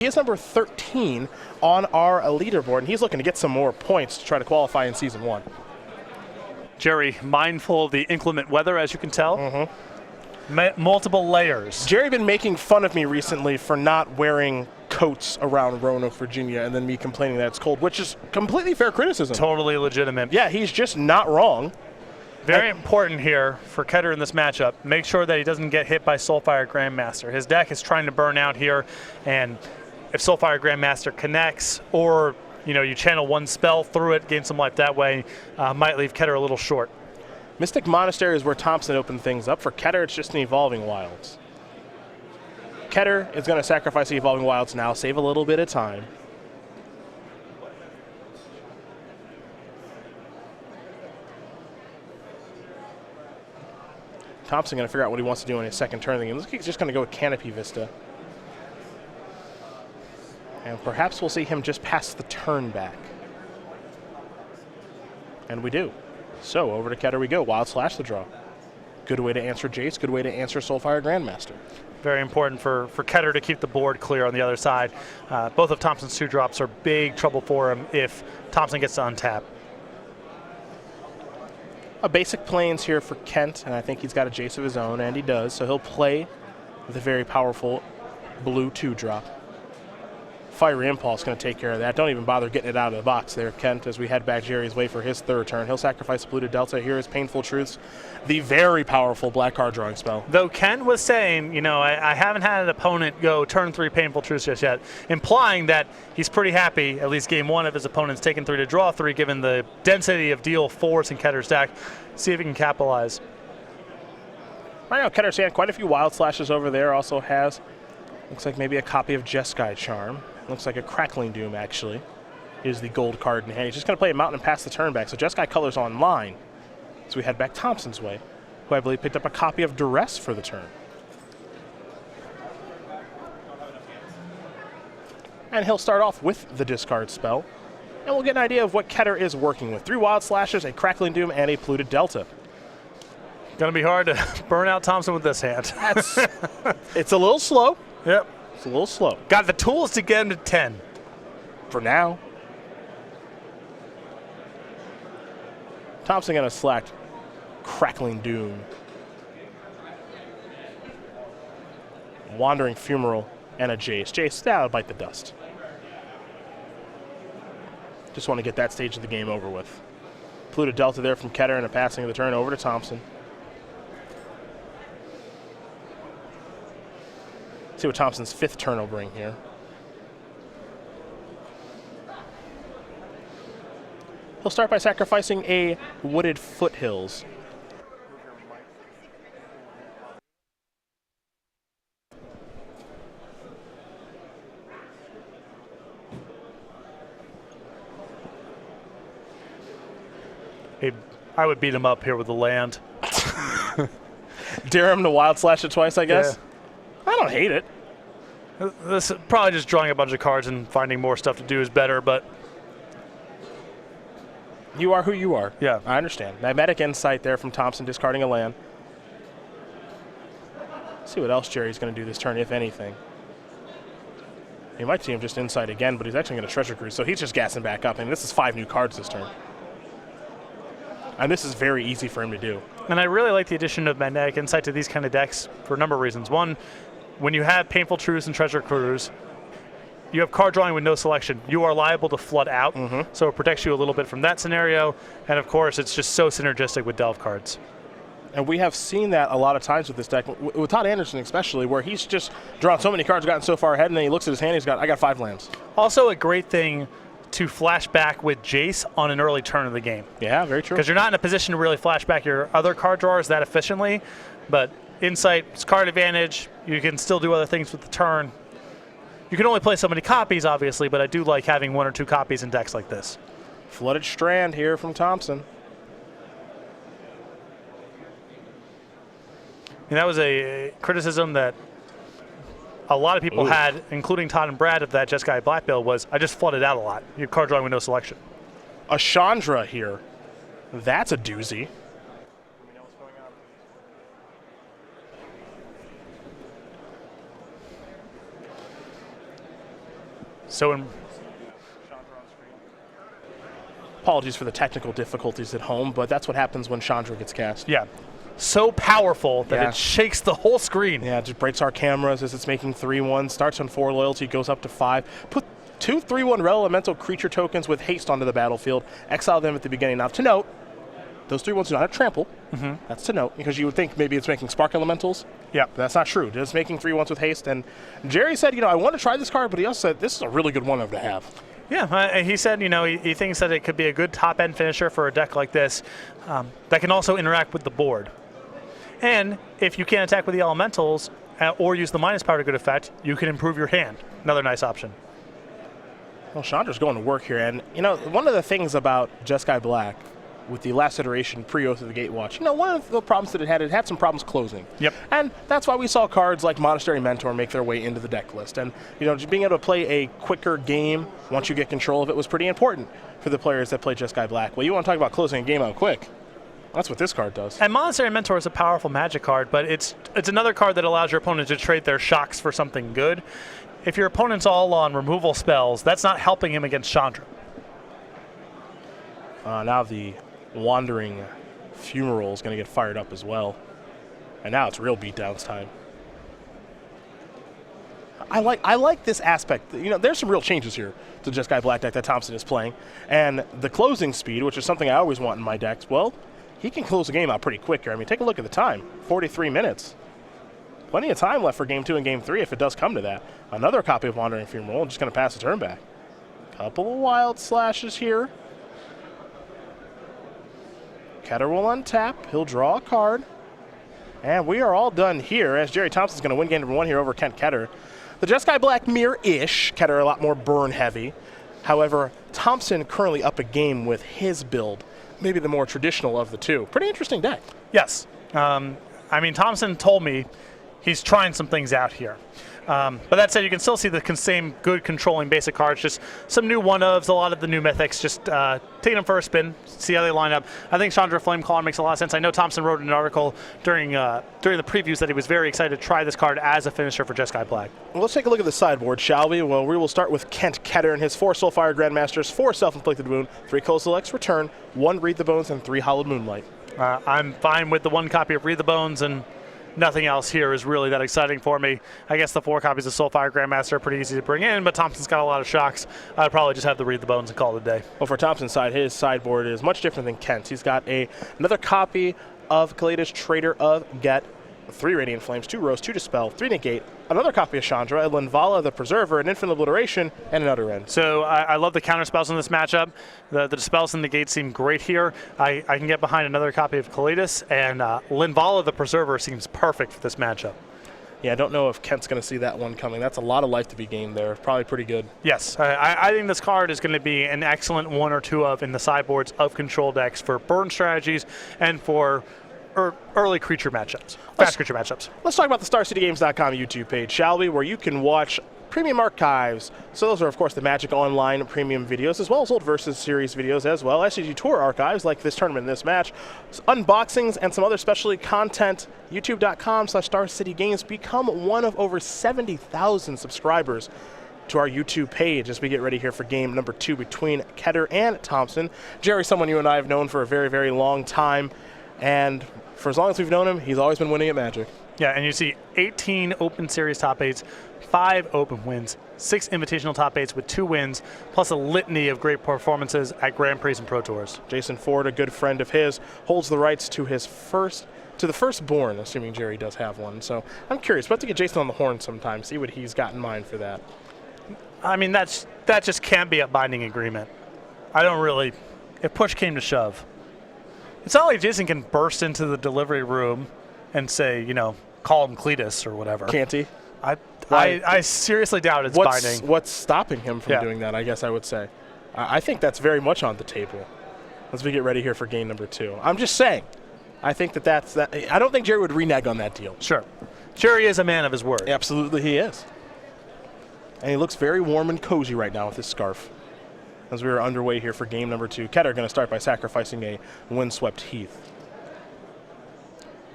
He is number 13 on our leaderboard, and he's looking to get some more points to try to qualify in Season 1. Gerry, mindful of the inclement weather, as you can tell. Multiple layers. Gerry been making fun of me recently for not wearing coats around Roanoke, Virginia, and then me complaining that it's cold, which is completely fair criticism. Totally legitimate. Yeah, he's just not wrong. Very important here for Ketter in this matchup. Make sure that he doesn't get hit by Soulfire Grandmaster. His deck is trying to burn out here, and if Soulfire Grandmaster connects, or you channel one spell through it, gain some life that way, might leave Ketter a little short. Mystic Monastery is where Thompson opened things up. For Ketter, it's just an Evolving Wilds. Ketter is going to sacrifice the Evolving Wilds now, save a little bit of time. Thompson going to figure out what he wants to do in his second turn of the game. Looks like he's just going to go with Canopy Vista. And perhaps we'll see him just pass the turn back. And we do. So over to Ketter we go. Wild Slash the draw. Good way to answer Jace. Good way to answer Soulfire Grandmaster. Very important for Ketter to keep the board clear on the other side. Both of Thompson's 2-drops are big trouble for him if Thompson gets to untap. A basic plains here for Kent, and I think he's got a Jace of his own, and he does. So he'll play with a very powerful blue 2-drop. Fiery Impulse going to take care of that. Don't even bother getting it out of the box there, Kent, as we head back Gerry's way for his third turn. He'll sacrifice Polluted Delta. Here is Painful Truths, the very powerful black card drawing spell. Though Kent was saying, I haven't had an opponent go turn 3 Painful Truths just yet, implying that he's pretty happy, at least game 1 of his opponent's taken 3 to draw 3, given the density of deal 4s in Ketter's deck. See if he can capitalize. Right now, Ketter's hand quite a few Wild Slashes over there. Also has, looks like maybe a copy of Jeskai Charm. Looks like a Crackling Doom, actually, is the gold card in hand. He's just going to play a Mountain and pass the turn back. So Jeskai colors online. So we head back Thompson's way, who I believe picked up a copy of Duress for the turn. And he'll start off with the discard spell. And we'll get an idea of what Ketter is working with. 3 Wild Slashes, a Crackling Doom, and a Polluted Delta. Going to be hard to burn out Thompson with this hand. It's a little slow. Yep. It's a little slow. Got the tools to get him to 10. For now. Thompson going to select Crackling Doom, Wandering Fumarole, and a Jace. Jace, that'll bite the dust. Just want to get that stage of the game over with. Polluted Delta there from Ketter and a passing of the turn over to Thompson. See what Thompson's 5th turn will bring here. He'll start by sacrificing a Wooded Foothills. Hey, I would beat him up here with the land. Dare him to Wild Slash it twice, I guess? Yeah. I don't hate it. This probably just drawing a bunch of cards and finding more stuff to do is better, but you are who you are. Yeah, I understand. Magnetic Insight there from Thompson, discarding a land. See what else Gerry's going to do this turn, if anything. You might see him just Insight again, but he's actually going to Treasure Cruise, so he's just gassing back up. And this is 5 new cards this turn. And this is very easy for him to do. And I really like the addition of Magnetic Insight to these kind of decks for a number of reasons. One, when you have Painful Truths and Treasure Cruise, you have card drawing with no selection. You are liable to flood out, so it protects you a little bit from that scenario. And of course, it's just so synergistic with Delve cards. And we have seen that a lot of times with this deck, with Todd Anderson especially, where he's just drawn so many cards, gotten so far ahead, and then he looks at his hand, I got 5 lands. Also a great thing to flash back with Jace on an early turn of the game. Yeah, very true. Because you're not in a position to really flash back your other card drawers that efficiently, but Insight's card advantage, you can still do other things with the turn. You can only play so many copies, obviously, but I do like having 1 or 2 copies in decks like this. Flooded Strand here from Thompson. And that was a criticism that a lot of people had, including Todd and Brad, of that Jeskai Black Bill, was I just flooded out a lot. Your card drawing with no selection. A Chandra here. That's a doozy. Apologies for the technical difficulties at home, but that's what happens when Chandra gets cast. Yeah. So powerful that it shakes the whole screen. Yeah, it just breaks our cameras as it's making 3-1. Starts on 4 loyalty, goes up to 5. Put 2 3/1 red elemental creature tokens with haste onto the battlefield. Exile them at the beginning. Now, to note, those 3/1s do not have trample. That's to note, because you would think maybe it's making spark elementals. Yeah. But that's not true. It's making 3/1s with haste. And Gerry said, I want to try this card, but he also said this is a really good one of to have. Yeah, he said, he thinks that it could be a good top-end finisher for a deck like this that can also interact with the board. And if you can't attack with the elementals or use the minus power to good effect, you can improve your hand. Another nice option. Well, Chandra's going to work here. And, one of the things about Jeskai Black with the last iteration pre-Oath of the Gatewatch, one of the problems that it had some problems closing. Yep. And that's why we saw cards like Monastery Mentor make their way into the deck list. And, just being able to play a quicker game once you get control of it was pretty important for the players that play Jeskai Black. Well, you want to talk about closing a game out quick. That's what this card does. And Monastery Mentor is a powerful Magic card, but it's another card that allows your opponent to trade their shocks for something good. If your opponent's all on removal spells, that's not helping him against Chandra. Now the Wandering Fumarole is going to get fired up as well. And now it's real beatdowns time. I like this aspect. There's some real changes here to Jeskai Black deck that Thompson is playing. And the closing speed, which is something I always want in my decks, well, he can close the game out pretty quick here. I mean, take a look at the time, 43 minutes. Plenty of time left for Game 2 and Game 3 if it does come to that. Another copy of Wandering Fumarole, just going to pass the turn back. Couple of wild slashes here. Ketter will untap. He'll draw a card. And we are all done here as Gerry Thompson's going to win game number 1 here over Kent Ketter. The Jeskai Black mirror-ish. Ketter a lot more burn-heavy. However, Thompson currently up a game with his build. Maybe the more traditional of the two. Pretty interesting deck. Yes. Thompson told me he's trying some things out here. But that said, you can still see the same good controlling basic cards, just some new one-ofs, a lot of the new mythics, just taking them for a spin, see how they line up. I think Chandra Flamecaller makes a lot of sense. I know Thompson wrote an article during the previews that he was very excited to try this card as a finisher for Jeskai Black. Well, let's take a look at the sideboard, shall we? Well, we will start with Kent Ketter and his 4 Soulfire Grandmasters, 4 Self-Inflicted Wound, 3 Kozilek's Return, 1 Read the Bones, and 3 Hallowed Moonlight. I'm fine with the 1 copy of Read the Bones, and nothing else here is really that exciting for me. I guess the 4 copies of Soulfire Grandmaster are pretty easy to bring in, but Thompson's got a lot of shocks. I'd probably just have to Read the Bones and call it a day. Well, for Thompson's side, his sideboard is much different than Kent's. He's got another copy of Kalida's Trader of Get, 3 Radiant Flames, 2 Rose, 2 Dispel, 3 Negate, another copy of Chandra, a Linvala the Preserver, an Infinite Obliteration, and an Utter End. So I love the counter spells in this matchup. The Dispels and Negates seem great here. I can get behind another copy of Kalidas, and Linvala the Preserver seems perfect for this matchup. Yeah, I don't know if Kent's going to see that one coming. That's a lot of life to be gained there. Probably pretty good. Yes, I think this card is going to be an excellent 1 or 2 of in the sideboards of control decks for burn strategies and for early creature matchups, fast creature matchups. Let's talk about the StarCityGames.com YouTube page, shall we, where you can watch premium archives. So those are, of course, the Magic Online premium videos, as well as old Versus Series videos as well. SCG Tour archives, like this tournament and this match. Unboxings and some other specialty content. YouTube.com/StarCityGames. Become one of over 70,000 subscribers to our YouTube page as we get ready here for game number 2 between Ketter and Thompson. Gerry, someone you and I have known for a very, very long time. And for as long as we've known him, he's always been winning at Magic. Yeah, and you see 18 Open Series top 8s, 5 Open wins, 6 Invitational top 8s with 2 wins, plus a litany of great performances at Grand Prix and Pro Tours. Jason Ford, a good friend of his, holds the rights to the firstborn, assuming Gerry does have one. So I'm curious. We'll have to get Jason on the horn sometime, see what he's got in mind for that. I mean, that just can't be a binding agreement. If push came to shove. It's not like Jason can burst into the delivery room and say, call him Cletus or whatever. Can't he? I seriously doubt it's binding. What's stopping him from doing that, I guess I would say. I think that's very much on the table as we get ready here for game number 2. I'm just saying. I think that's that. I don't think Gerry would renege on that deal. Sure. Gerry is a man of his word. Absolutely he is. And he looks very warm and cozy right now with his scarf. As we are underway here for game number 2. Ketter going to start by sacrificing a Windswept Heath.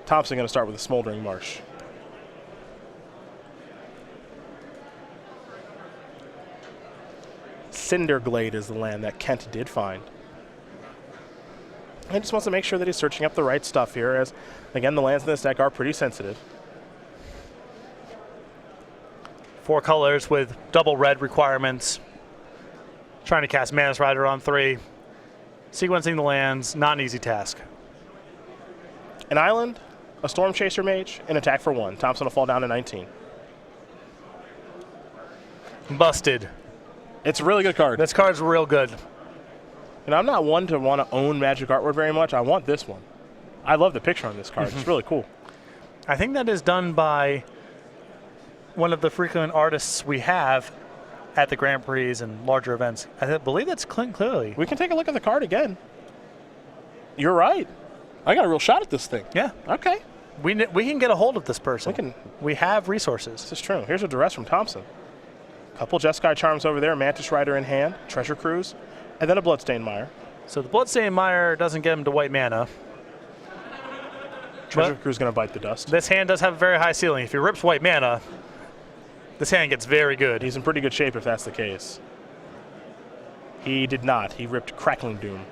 Thompson going to start with a Smoldering Marsh. Cinderglade is the land that Kent did find. He just wants to make sure that he's searching up the right stuff here, as, again, the lands in this deck are pretty sensitive. 4 colors with double red requirements. Trying to cast Manus Rider on 3. Sequencing the lands, not an easy task. An island, a Storm Chaser Mage, and attack for 1. Thompson will fall down to 19. Busted. It's a really good card. This card's real good. And I'm not one to want to own Magic artwork very much. I want this one. I love the picture on this card. It's really cool. I think that is done by one of the frequent artists we have at the Grand Prix and larger events. I believe that's Clint Clearly. We can take a look at the card again. You're right. I got a real shot at this thing. Yeah. Okay. We can get a hold of this person. We have resources. This is true. Here's a duress from Thompson. Couple Jeskai Charms over there, Mantis Rider in hand, Treasure Cruise, and then a Bloodstained Mire. So the Bloodstained Mire doesn't get him to white mana. Treasure Cruise is going to bite the dust. This hand does have a very high ceiling. If he rips white mana, this hand gets very good. He's in pretty good shape if that's the case. He did not. He ripped Crackling Doom.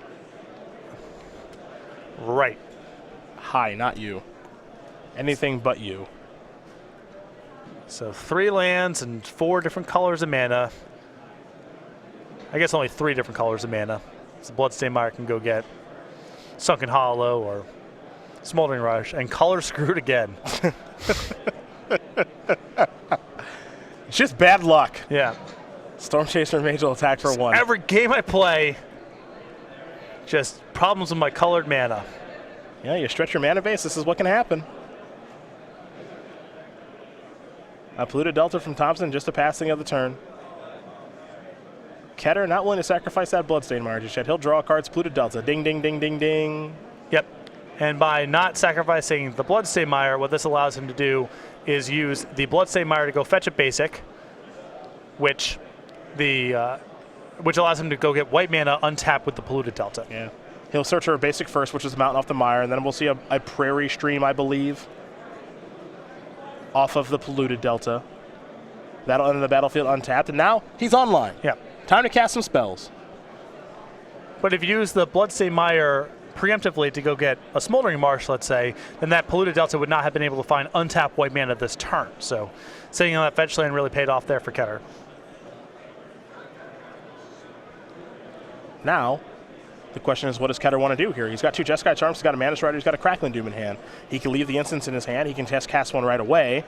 Right. Hi, not you. Anything but you. So 3 lands and 4 different colors of mana. I guess only 3 different colors of mana. So Bloodstained Mire can go get Sunken Hollow or Smoldering Rush, and color screwed again. It's just bad luck. Yeah. Storm Chaser Mage will attack for 1. Every game I play, just problems with my colored mana. Yeah, you stretch your mana base. This is what can happen. A Polluted Delta from Thompson, just a passing of the turn. Ketter not willing to sacrifice that Bloodstained Mire just yet. He'll draw cards, Polluted Delta. Ding, ding, ding, ding, ding. Yep. And by not sacrificing the Bloodstained Mire, what this allows him to do is use the Bloodstained Mire to go fetch a basic, which allows him to go get white mana untapped with the Polluted Delta. Yeah. He'll search for a basic first, which is the Mountain off the Mire, and then we'll see a Prairie Stream, I believe, off of the Polluted Delta. That'll enter the battlefield untapped, and now he's online. Yeah. Time to cast some spells. But if you use the Bloodstained Mire preemptively to go get a Smoldering Marsh, let's say, then that Polluted Delta would not have been able to find untapped white mana this turn. So sitting on that fetch land really paid off there for Ketter. Now, the question is, what does Ketter want to do here? He's got 2 Jeskai Charms, he's got a Mantis Rider, he's got a Crackling Doom in hand. He can leave the instance in his hand, he can just cast one right away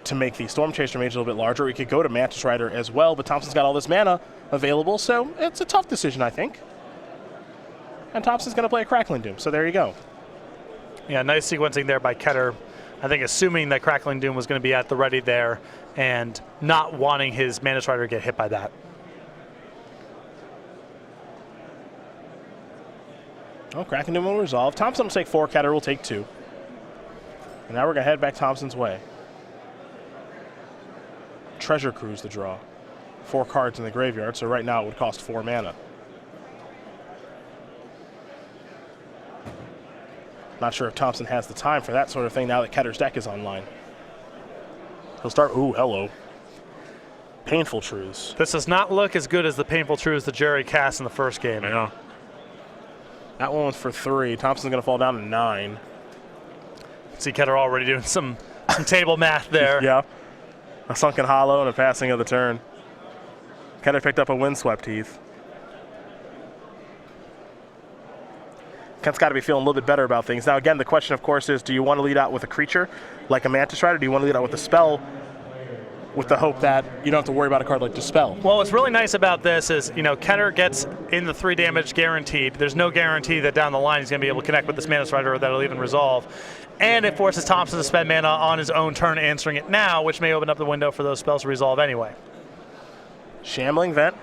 to make the Storm Chaser Mage a little bit larger. He could go to Mantis Rider as well, but Thompson's got all this mana available, so it's a tough decision, I think. And Thompson's going to play a Crackling Doom, so there you go. Yeah, nice sequencing there by Ketter. I think assuming that Crackling Doom was going to be at the ready there and not wanting his Mantis Rider to get hit by that. Oh, Crackling Doom will resolve. Thompson will take 4, Ketter will take 2. And now we're going to head back Thompson's way. Treasure Cruise the draw. 4 cards in the graveyard, so right now it would cost 4 mana. Not sure if Thompson has the time for that sort of thing now that Ketter's deck is online. He'll start, ooh, hello. Painful Truths. This does not look as good as the Painful Truths that Gerry cast in the first game. Yeah. That one was for 3. Thompson's going to fall down to 9. See Ketter already doing some table math there. Yeah. A Sunken Hollow and a passing of the turn. Ketter picked up a Windswept Heath. Kent's got to be feeling a little bit better about things. Now, again, the question, of course, is do you want to lead out with a creature like a Mantis Rider? Do you want to lead out with a spell with the hope that you don't have to worry about a card like Dispel? Well, what's really nice about this is, Ketter gets in the 3 damage guaranteed. There's no guarantee that down the line he's going to be able to connect with this Mantis Rider or that'll even resolve. And it forces Thompson to spend mana on his own turn answering it now, which may open up the window for those spells to resolve anyway. Shambling Vent.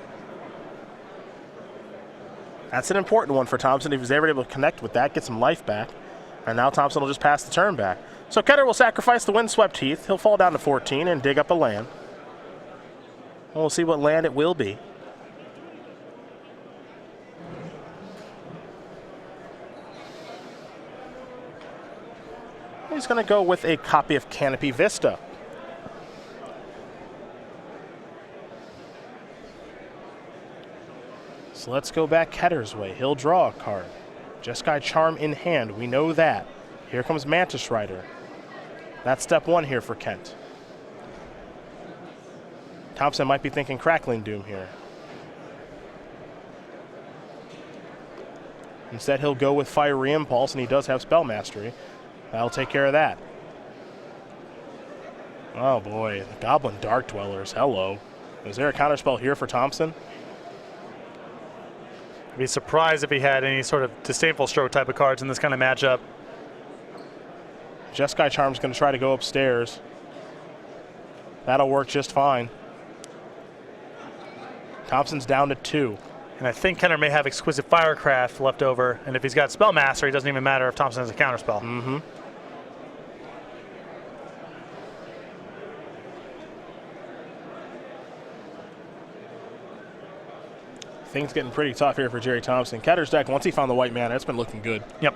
That's an important one for Thompson. If he's ever able to connect with that, get some life back. And now Thompson will just pass the turn back. So Ketter will sacrifice the Windswept Heath. He'll fall down to 14 and dig up a land. And we'll see what land it will be. He's going to go with a copy of Canopy Vista. So let's go back Ketter's way. He'll draw a card. Jeskai Charm in hand. We know that. Here comes Mantis Rider. That's step one here for Kent. Thompson might be thinking Crackling Doom here. Instead, he'll go with Fiery Impulse, and he does have Spell Mastery. That'll take care of that. Oh boy, Goblin Dark Dwellers, hello. Is there a counterspell here for Thompson? I'd be surprised if he had any sort of Disdainful Stroke type of cards in this kind of matchup. Jeskai Charm's going to try to go upstairs. That'll work just fine. Thompson's down to 2. And I think Ketter may have Exquisite Firecraft left over, and if he's got Spell Master, it doesn't even matter if Thompson has a counterspell. Mm-hmm. Things getting pretty tough here for Gerry Thompson. Ketter's deck, once he found the white mana, it's been looking good. Yep.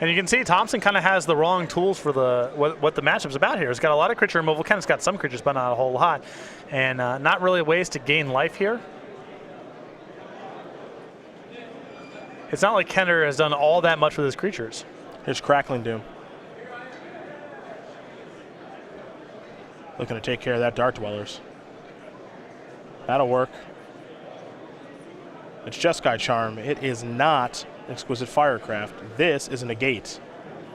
And you can see Thompson kind of has the wrong tools for what the matchup's about here. He's got a lot of creature removal. Kent's got some creatures, but not a whole lot. And not really ways to gain life here. It's not like Ketter has done all that much with his creatures. Here's Crackling Doom. Looking to take care of that Dark Dwellers. That'll work. It's Jeskai Charm. It is not Exquisite Firecraft. This is a negate.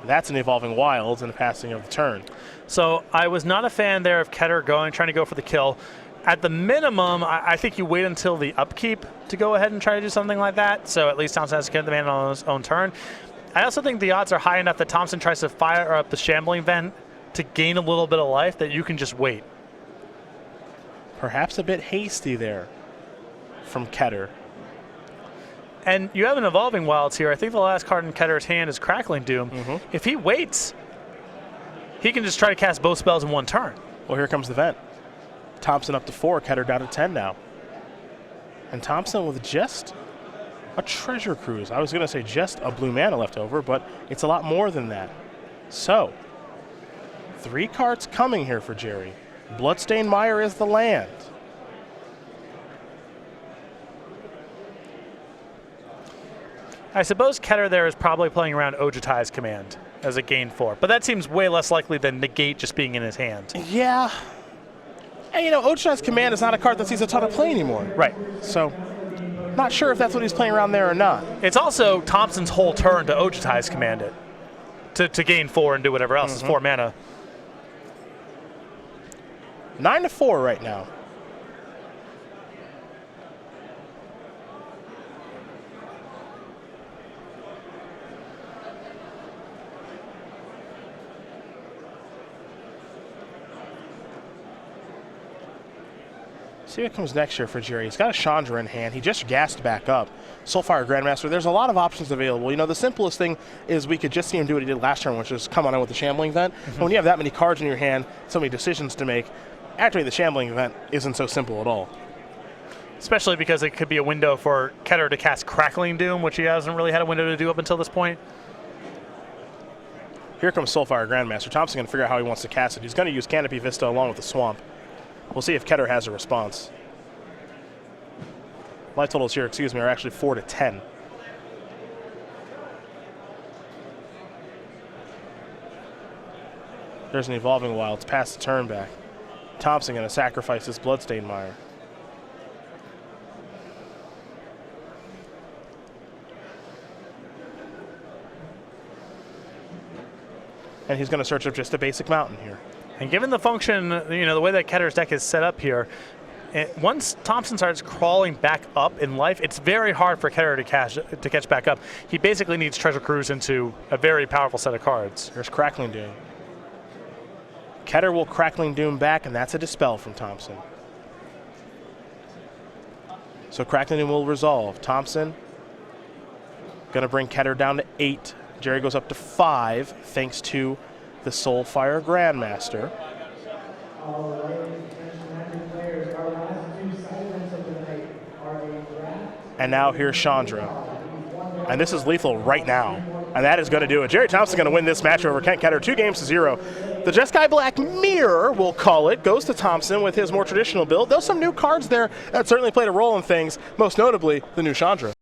That's an Evolving Wilds and a passing of the turn. So I was not a fan there of Ketter trying to go for the kill. At the minimum, I think you wait until the upkeep to go ahead and try to do something like that. So at least Thompson has to get the mana on his own turn. I also think the odds are high enough that Thompson tries to fire up the Shambling Vent to gain a little bit of life that you can just wait. Perhaps a bit hasty there from Ketter. And you have an Evolving Wilds here. I think the last card in Ketter's hand is Crackling Doom. Mm-hmm. If he waits, he can just try to cast both spells in one turn. Well, here comes the vent. Thompson up to 4, Ketter down to 10 now. And Thompson with just a Treasure Cruise. I was going to say just a blue mana left over, but it's a lot more than that. So, 3 cards coming here for Gerry. Bloodstained Mire is the land. I suppose Ketter there is probably playing around Ojutai's command as a gain 4, but that seems way less likely than negate just being in his hand. Yeah. And you know, Ojutai's command is not a card that sees a ton of play anymore. Right. So, not sure if that's what he's playing around there or not. It's also Thompson's whole turn to Ojutai's command it. To gain 4 and do whatever else is 4 mana. 9 to 4 right now. See what comes next here for Gerry. He's got a Chandra in hand. He just gassed back up. Soulfire Grandmaster, there's a lot of options available. You know, the simplest thing is we could just see him do what he did last turn, which is come on in with the Shambling Vent. And when you have that many cards in your hand, so many decisions to make, actually the Shambling Vent isn't so simple at all. Especially because it could be a window for Ketter to cast Crackling Doom, which he hasn't really had a window to do up until this point. Here comes Soulfire Grandmaster. Thompson's going to figure out how he wants to cast it. He's going to use Canopy Vista along with the Swamp. We'll see if Ketter has a response. Life totals here, are actually 4 to 10. There's an Evolving Wilds past the turn back. Thompson going to sacrifice his Bloodstained Mire. And he's going to search up just a basic mountain here. And given the function, you know, the way that Ketter's deck is set up here, once Thompson starts crawling back up in life, it's very hard for Ketter to catch back up. He basically needs Treasure Cruise into a very powerful set of cards. Here's Crackling Doom. Ketter will Crackling Doom back, and that's a Dispel from Thompson. So Crackling Doom will resolve. Thompson going to bring Ketter down to 8. Gerry goes up to 5, thanks to the Soulfire Grandmaster. And now here's Chandra. And this is lethal right now. And that is going to do it. Gerry Thompson's going to win this match over Kent Ketter 2 games to 0. The Jeskai Black Mirror, we'll call it, goes to Thompson with his more traditional build. Though some new cards there that certainly played a role in things, most notably the new Chandra.